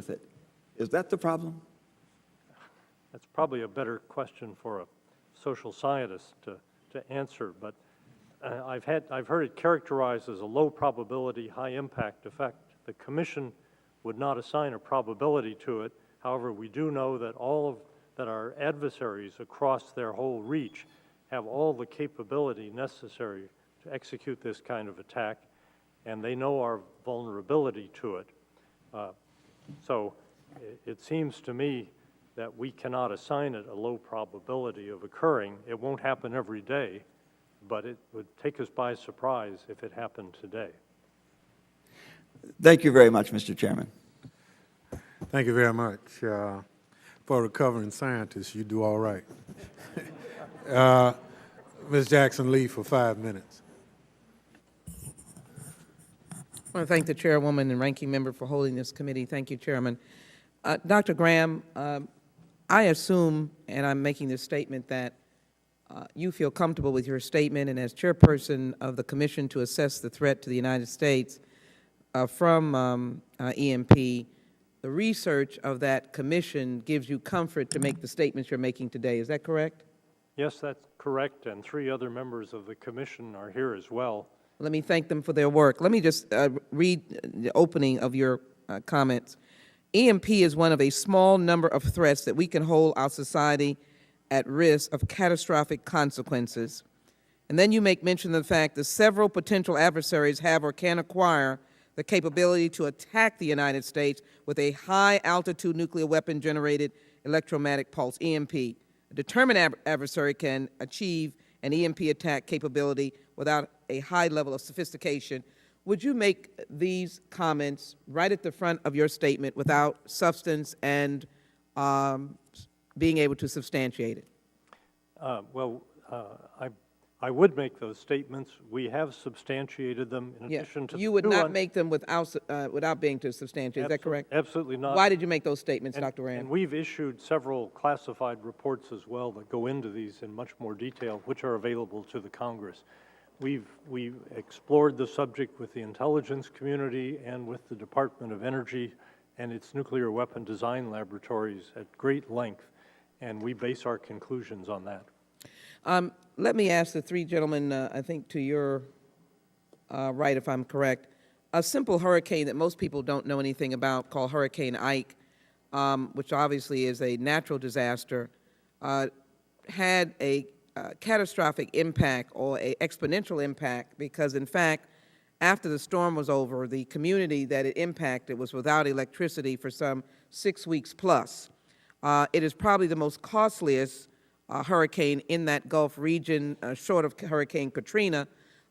with it. Is that the problem? That's probably a better question for a social scientist to answer, but I've heard it characterized as a low probability, high impact effect. The Commission would not assign a probability to it. However, we do know that that our adversaries across their whole reach have all the capability necessary to execute this kind of attack, and they know our vulnerability to it. So it seems to me that we cannot assign it a low probability of occurring. It won't happen every day, but it would take us by surprise if it happened today. Thank you very much, Mr. Chairman. Thank you very much. For a recovering scientist, you do all right. Ms. Jackson-Lee for 5 minutes. I want to thank the chairwoman and ranking member for holding this committee. Thank you, Chairman. Dr. Graham, I assume, and I'm making this statement, that you feel comfortable with your statement, and as chairperson of the Commission to assess the threat to the United States from EMP, the research of that commission gives you comfort to make the statements you're making today. Is that correct? Yes, that's correct, and 3 other members of the Commission are here as well. Let me thank them for their work. Let me just read the opening of your comments. EMP is one of a small number of threats that we can hold our society at risk of catastrophic consequences. And then you make mention of the fact that several potential adversaries have or can acquire the capability to attack the United States with a high-altitude nuclear weapon-generated electromagnetic pulse, EMP. A determined adversary can achieve an EMP attack capability without a high level of sophistication. Would you make these comments right at the front of your statement without substance and being able to substantiate it? I would make those statements. We have substantiated them in addition to... You would not make them without being to substantiate, is that correct? Absolutely not. Why did you make those statements, Dr. Rand? And we've issued several classified reports as well that go into these in much more detail, which are available to the Congress. We've explored the subject with the intelligence community and with the Department of Energy and its nuclear weapon design laboratories at great length, and we base our conclusions on that. Let me ask the 3 gentlemen, I think to your right, if I'm correct, a simple hurricane that most people don't know anything about called Hurricane Ike, which obviously is a natural disaster, had a catastrophic impact or an exponential impact because, in fact, after the storm was over, the community that it impacted was without electricity for some 6 weeks plus. It is probably the most costliest hurricane in that Gulf region, short of Hurricane Katrina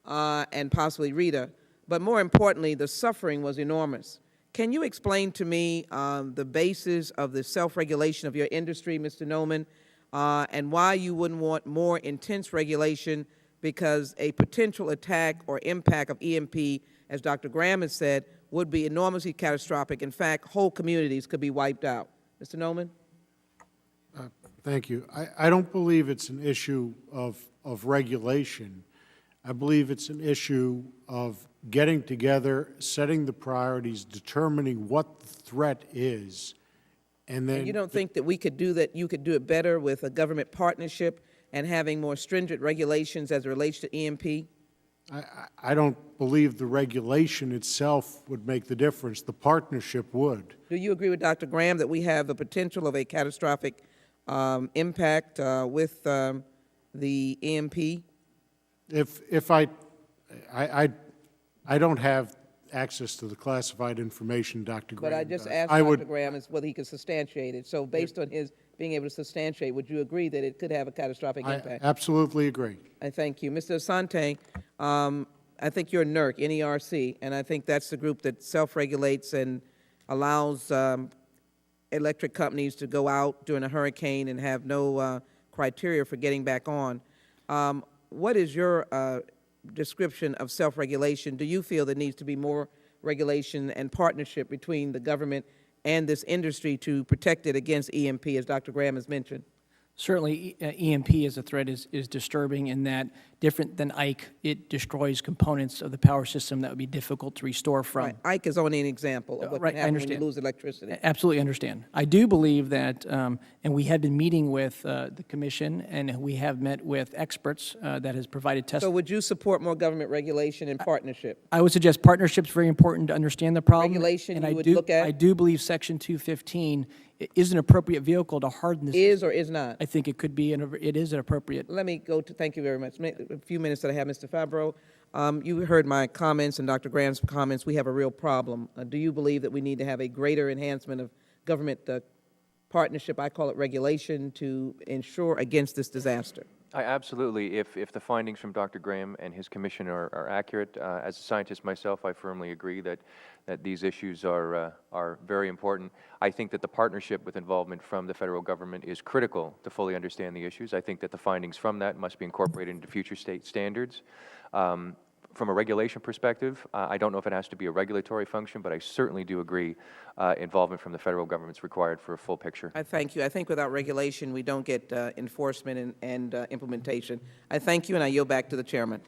and possibly Rita. But more importantly, the suffering was enormous. Can you explain to me the basis of the self-regulation of your industry, Mr. Noman, and why you wouldn't want more intense regulation, because a potential attack or impact of EMP, as Dr. Graham has said, would be enormously catastrophic. In fact, whole communities could be wiped out. Mr. Noman? Thank you. I don't believe it's an issue of regulation. I believe it's an issue of getting together, setting the priorities, determining what the threat is, and then... And you don't think that we could do that, you could do it better with a government partnership and having more stringent regulations as it relates to EMP? I don't believe the regulation itself would make the difference. The partnership would. Do you agree with Dr. Graham that we have the potential of a catastrophic impact with the EMP? If I don't have access to the classified information, Dr. Graham. But I just asked Dr. Graham is whether he could substantiate it. So based on his being able to substantiate, would you agree that it could have a catastrophic impact? I absolutely agree. I thank you. Mr. Asante, I think you're NERC, N-E-R-C, and I think that's the group that self-regulates and allows electric companies to go out during a hurricane and have no criteria for getting back on. What is your description of self-regulation? Do you feel there needs to be more regulation and partnership between the government and this industry to protect it against EMP, as Dr. Graham has mentioned? Certainly, EMP as a threat is disturbing in that, different than Ike, it destroys components of the power system that would be difficult to restore from. Right. Ike is only an example of what Right, can I happen when you understand. lose electricity. Absolutely understand. I do believe that, and we have been meeting with the commission, and we have met with experts that has provided So testimony. would you support more government regulation and partnership? I would suggest partnership's very important to understand the problem. Regulation and you I would do- look at? I do believe Section 215 is an appropriate vehicle to harden this. Is or is not? I think it could be, it is an appropriate. Let me go to, thank you very much. A few minutes that I have, Mr. Fabro. You heard my comments and Dr. Graham's comments. We have a real problem. Do you believe that we need to have a greater enhancement of government partnership, I call it regulation, to ensure against this disaster? Absolutely. If the findings from Dr. Graham and his commission are accurate, as a scientist myself, I firmly agree that these issues are very important. I think that the partnership with involvement from the federal government is critical to fully understand the issues. I think that the findings from that must be incorporated into future state standards. From a regulation perspective, I don't know if it has to be a regulatory function, but I certainly do agree involvement from the federal government is required for a full picture. I thank you. I think without regulation, we don't get enforcement and implementation. I thank you, and I yield back to the chairman.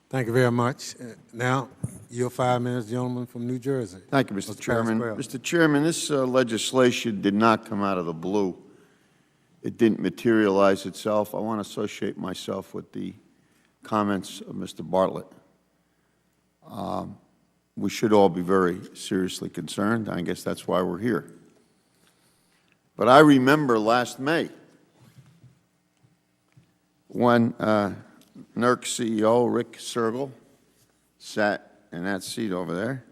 Thank you very much. Now, your 5 minutes, gentleman from New Jersey. Thank you, Mr. Chairman. Pasquale. Mr. Chairman, this legislation did not come out of the blue. It didn't materialize itself. I want to associate myself with the comments of Mr. Bartlett. We should all be very seriously concerned. I guess that's why we're here. But I remember last May when NERC CEO Rick Sergel sat in that seat over there,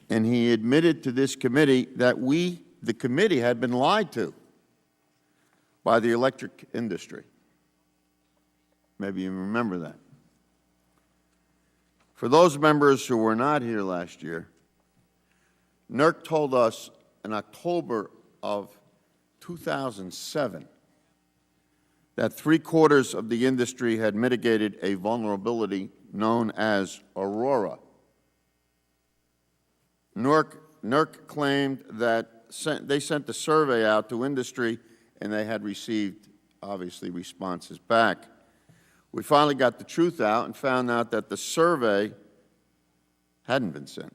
and he admitted to this committee that the committee, had been lied to by the electric industry. Maybe you remember that. For those members who were not here last year, NERC told us in October of 2007 that 3/4 of the industry had mitigated a vulnerability known as Aurora. NERC claimed that they sent the survey out to industry, and they had received, obviously, responses back. We finally got the truth out and found out that the survey hadn't been sent.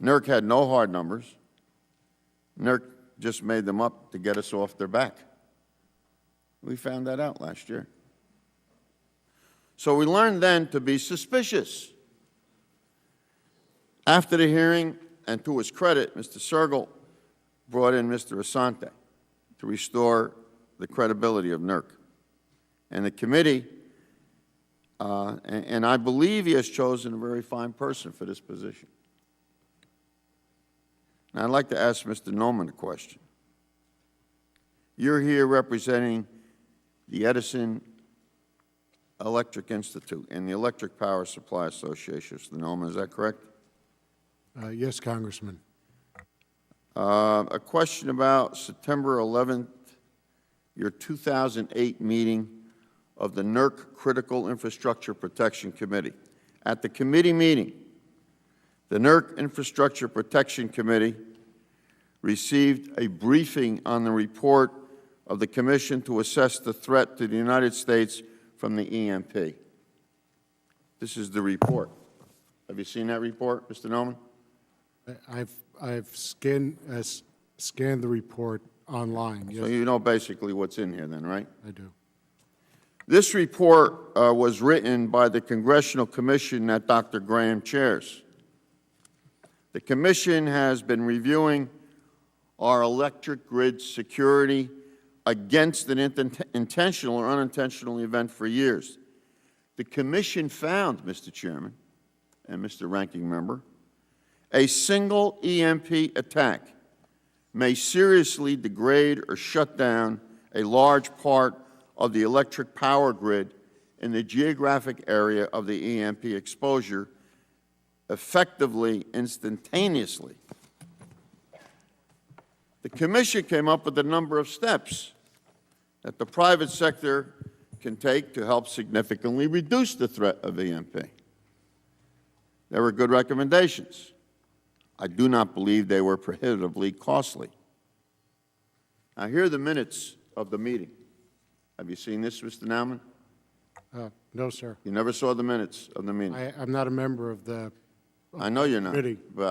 NERC had no hard numbers. NERC just made them up to get us off their back. We found that out last year. So we learned then to be suspicious. After the hearing, and to his credit, Mr. Sergel brought in Mr. Asante to restore the credibility of NERC. And the committee, and I believe he has chosen a very fine person for this position. Now, I'd like to ask Mr. Noman a question. You're here representing the Edison Electric Institute and the Electric Power Supply Association, Mr. Noman, is that correct? Yes, Congressman. A question about September 11th, your 2008 meeting of the NERC Critical Infrastructure Protection Committee. At the committee meeting, the NERC Infrastructure Protection Committee received a briefing on the report of the Commission to assess the threat to the United States from the EMP. This is the report. Have you seen that report, Mr. Noman? I've scanned the report online. So Yes, you know basically what's in here then, right? I do. This report was written by the Congressional Commission that Dr. Graham chairs. The Commission has been reviewing our electric grid security against an intentional or unintentional event for years. The Commission found, Mr. Chairman and Mr. Ranking Member, a single EMP attack may seriously degrade or shut down a large part of the electric power grid in the geographic area of the EMP exposure, effectively, instantaneously. The Commission came up with a number of steps that the private sector can take to help significantly reduce the threat of EMP. There were good recommendations. I do not believe they were prohibitively costly. Now, here are the minutes of the meeting. Have you seen this, Mr. Nauman? No, sir. You never saw the minutes of the meeting? I'm not a member of the I know you're not, committee. but